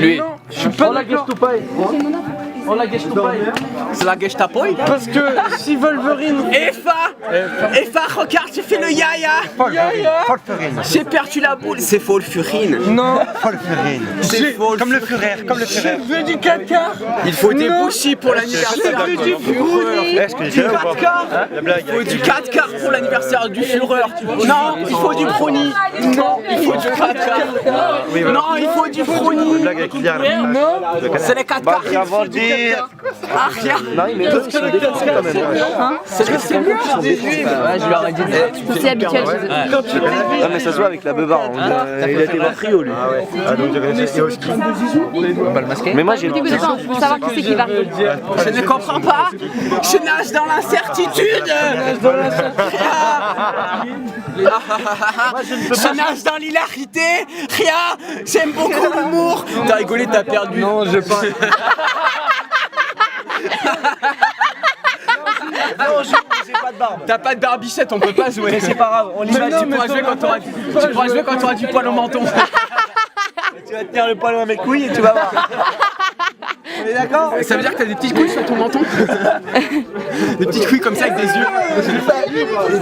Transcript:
Lui. Je suis pas d'accord. On la gâche tout pas. C'est la gâche ta poille. Parce que si Wolverine... Effa, regarde, tu fais le yaya. Wolverine. J'ai perdu la boule. C'est faux le furine. Non. Wolverine. C'est faux. Comme le Führer, comme le Führer. Je veux du caca. Il faut des bouchis pour l'anniversaire Je veux du du Führer. Est-ce que j'ai Du 4 quarts. La blague. Il faut du 4 quarts pour l'anniversaire du Führer. Non, il faut du brownie. Non, il faut du 4 quarts. Non, il faut du brownie. Blague avec Kylian. C'est les 4 quarts. Avant de dire. Ah, rien. Non, mais C'est les 4 quarts. Je leur ai dit. C'est habituel chez eux. Non, mais ça se voit avec la beubare. Il a été voir trio lui. Ah, donc c'est Yoski. Mais moi j'ai. Écoutez, vous attends, pour savoir qui c'est qui va rigoler. Je ne comprends pas. Je nage dans l'incertitude. Je nage dans l'hilarité. Rien. J'aime beaucoup l'humour. T'as rigolé, t'as perdu. Non, j'ai pas... T'as pas de barbichette, on peut pas jouer. Mais c'est pas grave, on y va. Tu pourras jouer quand t'auras du poil au menton. Tu vas tenir le poil à mes couilles et tu vas voir. On est d'accord? Ça veut dire que t'as des petites couilles sur ton menton. Des petites couilles comme ça avec des yeux.